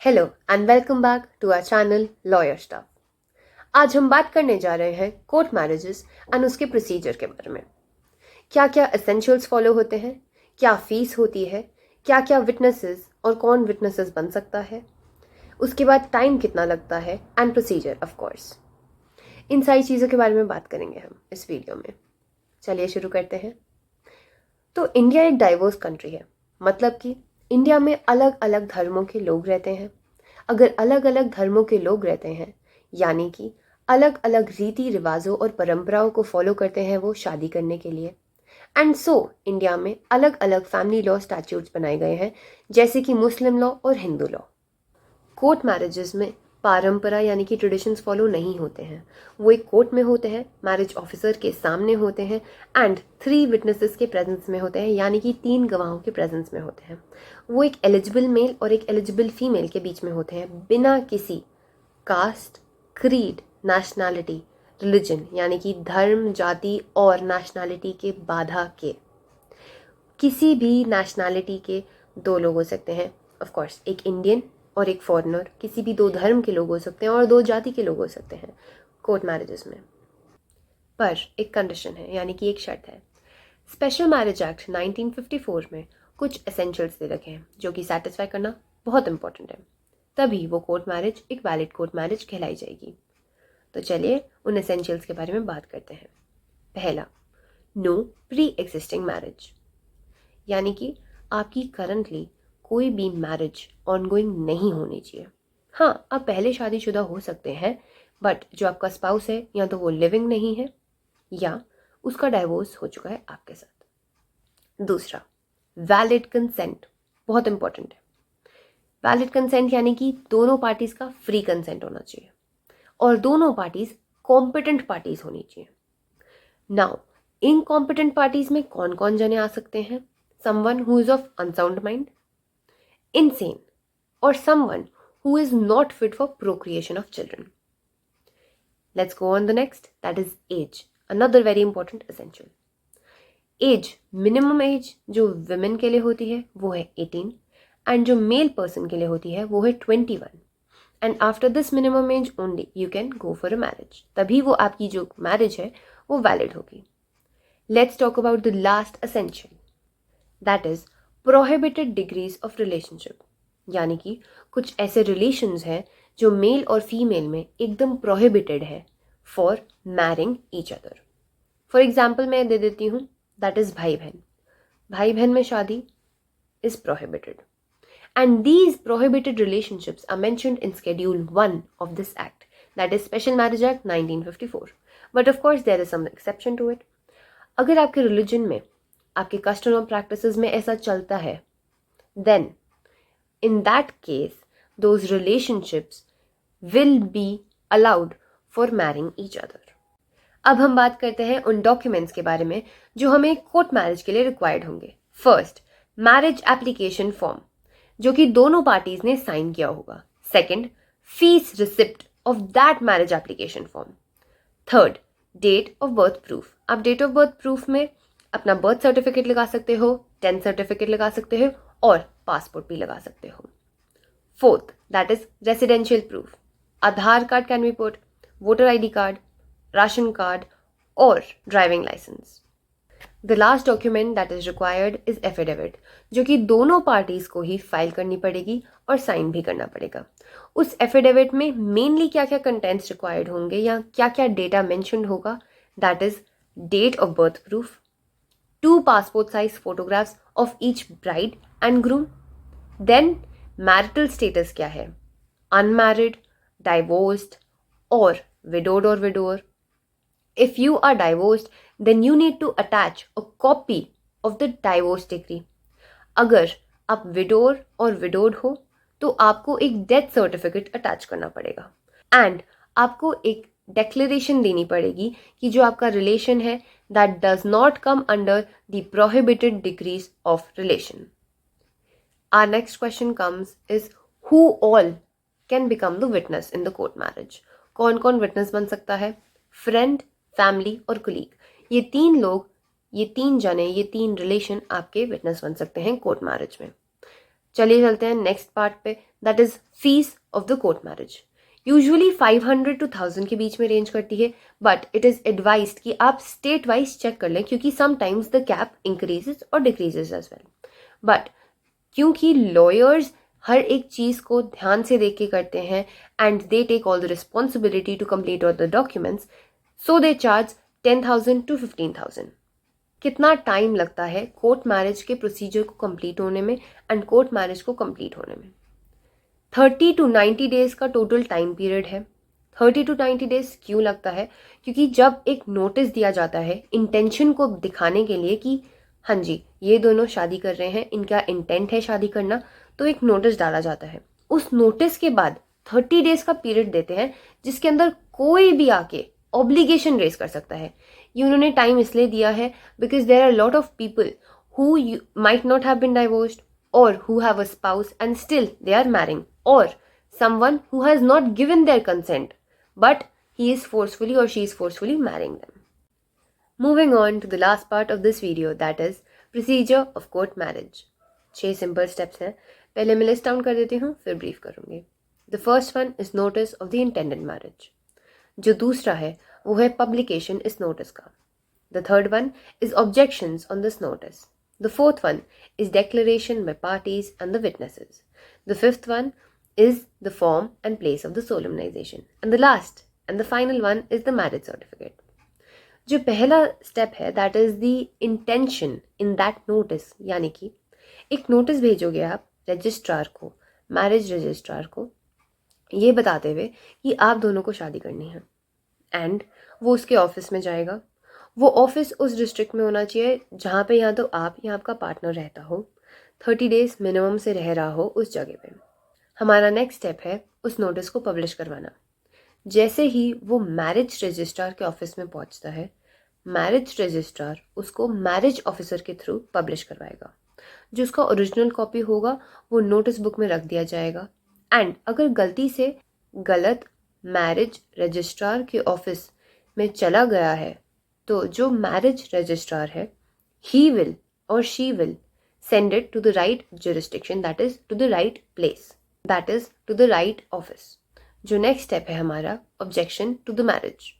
Hello and welcome back to our channel Lawyer Stuff. आज हम बात करने जा रहे हैं कोर्ट मैरिजेस एंड उसके प्रोसीजर के बारे में। क्या क्या एसेंशियल्स फॉलो होते हैं, क्या फीस होती है, क्या क्या विटनेसेस और कौन विटनेसेस बन सकता है, उसके बाद टाइम कितना लगता है एंड प्रोसीजर ऑफ कोर्स। इन सारी चीज़ों के बारे में बात करेंगे हम इस वीडियो में। चलिए शुरू करते हैं। तो इंडिया एक डाइवर्स कंट्री है, मतलब कि इंडिया में अलग अलग धर्मों के लोग रहते हैं। अगर अलग अलग धर्मों के लोग रहते हैं यानी कि अलग अलग रीति रिवाजों और परंपराओं को फॉलो करते हैं वो शादी करने के लिए। एंड सो इंडिया में अलग अलग फैमिली लॉ स्टैट्यूट्स बनाए गए हैं, जैसे कि मुस्लिम लॉ और हिंदू लॉ। कोर्ट मैरिजेस में परंपरा यानी कि ट्रेडिशंस फॉलो नहीं होते हैं। वो एक कोर्ट में होते हैं, मैरिज ऑफिसर के सामने होते हैं एंड 3 विटनेसेस के प्रेजेंस में होते हैं, यानी कि 3 गवाहों के प्रेजेंस में होते हैं। वो एक एलिजिबल मेल और एक एलिजिबल फीमेल के बीच में होते हैं, बिना किसी कास्ट, क्रीड, नेशनैलिटी, रिलीजन यानी कि धर्म, जाति और नेशनैलिटी के बाधा के। किसी भी नेशनैलिटी के 2 लोग हो सकते हैं, ऑफ कोर्स एक इंडियन और एक फॉरेनर। किसी भी 2 धर्म के लोग हो सकते हैं और 2 जाति के लोग हो सकते हैं कोर्ट मैरिजेस में। पर एक कंडीशन है, यानी कि एक शर्त है। स्पेशल मैरिज एक्ट 1954 में कुछ एसेंशियल्स दे रखे हैं जो कि सेटिस्फाई करना बहुत इंपॉर्टेंट है, तभी वो कोर्ट मैरिज एक वैलिड कोर्ट मैरिज कहलाई जाएगी। तो चलिए उन एसेंशियल्स के बारे में बात करते हैं। पहला, नो प्री एग्जिस्टिंग मैरिज, यानी कि आपकी करंटली कोई भी मैरिज ऑनगोइंग नहीं होनी चाहिए। हाँ, आप पहले शादीशुदा हो सकते हैं, बट जो आपका स्पाउस है या तो वो लिविंग नहीं है या उसका डाइवोर्स हो चुका है आपके साथ। दूसरा, वैलिड कंसेंट, बहुत इंपॉर्टेंट है। वैलिड कंसेंट यानी कि दोनों पार्टीज का फ्री कंसेंट होना चाहिए और दोनों पार्टीज कॉम्पिटेंट पार्टीज होनी चाहिए। नाउ इनकॉम्पिटेंट पार्टीज में कौन कौन जने आ सकते हैं? Someone who is of unsound mind, insane, or someone who is not fit for procreation of children. Let's go on the next, that is age, another very important essential. Age, minimum age जो women के लिए होती है वो है 18 and जो male person के लिए होती है वो है 21। And after this minimum age only you can go for a marriage, तभी वो आपकी जो मैरिज है वो वैलिड होगी। Let's talk about the last essential, that is prohibited degrees of relationship, यानी कि कुछ ऐसे रिलेशंस हैं जो मेल और फीमेल में एकदम प्रोहिबिटेड है for marrying each other. For example मैं दे देती हूँ, दैट इज भाई बहन। भाई बहन में शादी is prohibited and these prohibited relationships are mentioned in schedule 1 of this act, that is Special marriage Act 1954। But of course there is some exception to it. अगर आपके रिलीजन में, आपके कस्टम और प्रैक्टिसेस में ऐसा चलता है, then in that case those relationships will be allowed for marrying each other. अब हम बात करते हैं उन डॉक्यूमेंट्स के बारे में जो हमें कोर्ट मैरिज के लिए रिक्वायर्ड होंगे। फर्स्ट, मैरिज एप्लीकेशन फॉर्म जो कि दोनों पार्टीज ने साइन किया होगा। Second, fees receipt of that marriage application form. Third, date of birth proof. आप डेट ऑफ बर्थ प्रूफ में अपना बर्थ सर्टिफिकेट लगा सकते हो, 10th सर्टिफिकेट लगा सकते हो और पासपोर्ट भी लगा सकते हो। Fourth, that is residential proof. Aadhaar card can be put, voter ID card, ration card और driving licence. The last document that is required is affidavit, जो कि दोनों पार्टीज को ही फाइल करनी पड़ेगी और साइन भी करना पड़ेगा। उस एफिडेविट में मेनली क्या क्या कंटेंट्स रिक्वायर्ड होंगे या क्या क्या डेटा मेंशन्ड होगा, that is date of birth proof, 2 passport size photographs of each bride and groom, then marital status क्या है, unmarried, divorced or widowed or widower. If you are divorced, then you need to attach a copy of the divorce decree. अगर आप widower और widowed हो तो आपको एक death certificate attach करना पड़ेगा एंड आपको एक डेक्लेरेशन देनी पड़ेगी कि जो आपका रिलेशन है that does not come under the prohibited degrees of relation. Our next question comes is who all can become the witness in the court marriage? कौन कौन witness बन सकता है? Friend, family और colleague, ये 3 लोग, ये 3 जने, ये 3 रिलेशन आपके witness बन सकते हैं कोर्ट मैरिज में। चलिए चलते हैं नेक्स्ट पार्ट पे, that is fees of the court marriage. Usually 500 to 1000 के बीच में रेंज करती है, बट इट इज़ एडवाइज्ड कि आप स्टेट वाइज चेक कर लें, क्योंकि समटाइम्स द कैप इंक्रीजेस और डिक्रीजेस एज वेल। बट क्योंकि लॉयर्स हर एक चीज़ को ध्यान से देख के करते हैं and they take all the responsibility to complete all the documents, so they charge 10,000 to 15,000। कितना टाइम लगता है कोर्ट मैरिज के प्रोसीजर को कंप्लीट होने में एंड कोर्ट मैरिज को कंप्लीट होने में? 30 to 90 डेज का टोटल टाइम पीरियड है। 30 to 90 डेज क्यों लगता है? क्योंकि जब एक नोटिस दिया जाता है इंटेंशन को दिखाने के लिए कि हाँ जी ये दोनों शादी कर रहे हैं, इनका इंटेंट है शादी करना, तो एक नोटिस डाला जाता है। उस नोटिस के बाद 30 डेज का पीरियड देते हैं जिसके अंदर कोई भी आके ऑब्लिगेशन रेज कर सकता है। ये उन्होंने टाइम इसलिए दिया है because there are lot of people who might not have been divorced, or who have a spouse and still they are marrying, or someone who has not given their consent but he is forcefully or she is forcefully marrying them. Moving on to the last part of this video, that is procedure of court marriage. 6 simple steps हैं, पहले मैं list down कर देती हूँ फिर brief करूँगी। The first one is notice of the intended marriage. जो दूसरा है वो है publication इस notice का। The third one is objections on this notice. The fourth one is declaration by parties and the witnesses. The fifth one is the form and place of the solemnization. And the last and the final one is the marriage certificate. जो पहला step है that is the intention in that notice, यानी कि एक notice भेजोगे आप registrar को, marriage registrar को, ये बताते हुए कि आप दोनों को शादी करनी है, एंड वो उसके ऑफिस में जाएगा। वो ऑफिस उस डिस्ट्रिक्ट में होना चाहिए जहाँ पे या तो आप या आपका पार्टनर रहता हो, 30 डेज मिनिमम से रह रहा हो उस जगह पे। हमारा नेक्स्ट स्टेप है उस नोटिस को पब्लिश करवाना। जैसे ही वो मैरिज रजिस्ट्रार के ऑफिस में पहुँचता है, मैरिज रजिस्ट्रार उसको मैरिज ऑफिसर के थ्रू पब्लिश करवाएगा। जो उसका ओरिजिनल कॉपी होगा वो नोटिस बुक में रख दिया जाएगा, एंड अगर गलती से गलत मैरिज रजिस्ट्रार के ऑफिस में चला गया है तो जो मैरिज रजिस्ट्रार है ही विल और she will send it to the right jurisdiction, that is to the right place, that is to the right office. जो नेक्स्ट स्टेप है हमारा ऑब्जेक्शन टू द मैरिज।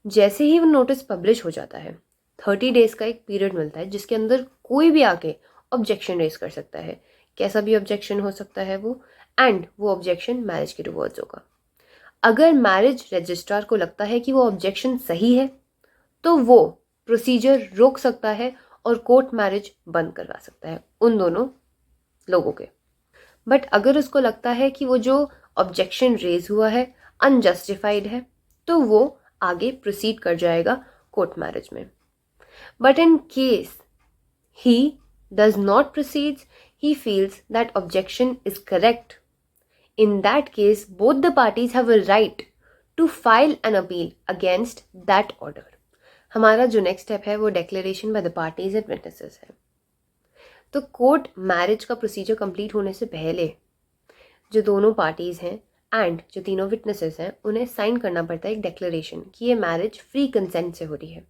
जैसे ही वो नोटिस पब्लिश हो जाता है 30 डेज का एक पीरियड मिलता है जिसके अंदर कोई भी आके ऑब्जेक्शन रेज कर सकता है, कैसा भी ऑब्जेक्शन हो सकता है वो, एंड वो ऑब्जेक्शन मैरिज के टुवर्ड्स होगा। अगर मैरिज रजिस्ट्रार को लगता है कि वो ऑब्जेक्शन सही है तो वो प्रोसीजर रोक सकता है और कोर्ट मैरिज बंद करवा सकता है उन दोनों लोगों के। बट अगर उसको लगता है कि वो जो ऑब्जेक्शन रेज हुआ है अनजस्टिफाइड है तो वो आगे प्रोसीड कर जाएगा कोर्ट मैरिज में। But in case he does not proceed, he feels that objection is correct, in that case both the parties have a right to file an appeal against that order. हमारा जो next step है वो declaration by the parties and witnesses है। तो court marriage का procedure complete होने से पहले जो दोनों पार्टीज हैं एंड जो तीनों विटनेसेस हैं उन्हें साइन करना पड़ता है एक डेक्लेरेशन कि ये मैरिज फ्री कंसेंट से हो रही है।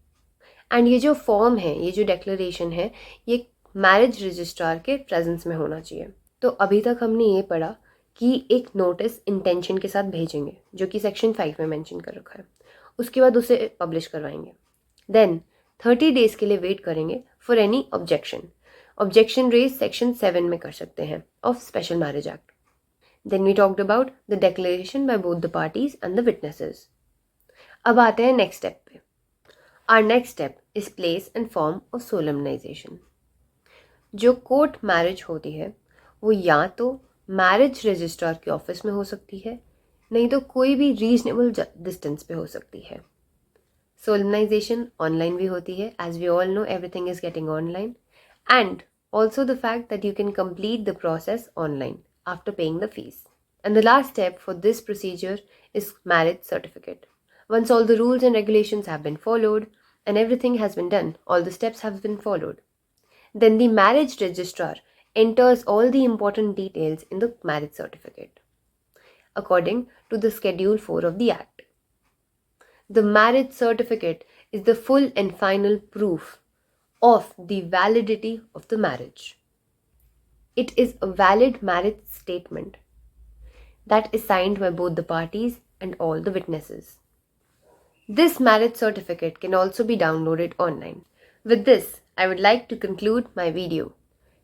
एंड ये जो फॉर्म है, ये जो डेक्लेरेशन है, ये मैरिज रजिस्ट्रार के प्रेजेंस में होना चाहिए। तो अभी तक हमने ये पढ़ा कि एक नोटिस इंटेंशन के साथ भेजेंगे जो कि सेक्शन 5 में मेंशन कर रखा है, उसके बाद उसे पब्लिश करवाएंगे, देन 30 डेज के लिए वेट करेंगे for any objection. Objection raise section 7 में कर सकते हैं of special marriage act. Then we talked about the declaration by both the parties and the witnesses. अब आते हैं नेक्स्ट स्टेप पे। Our next step is place and form of solemnization. जो court marriage होती है वो या तो मैरिज रजिस्ट्रार के ऑफिस में हो सकती है, नहीं तो कोई भी रीजनेबल डिस्टेंस पे हो सकती है। सोलमनाइजेशन ऑनलाइन भी होती है, as we all know everything is getting online, and also the fact that you can complete the process online after paying the fees. And the last step for this procedure is marriage certificate. Once all the rules and regulations have been followed and everything has been done, all the steps have been followed, then the marriage registrar enters all the important details in the marriage certificate according to the Schedule 4 of the Act. The marriage certificate is the full and final proof of the validity of the marriage. It is a valid marriage statement that is signed by both the parties and all the witnesses. This marriage certificate can also be downloaded online. With this, I would like to conclude my video.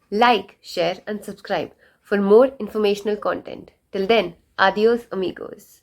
Like, share and subscribe for more informational content. Till then, adios amigos.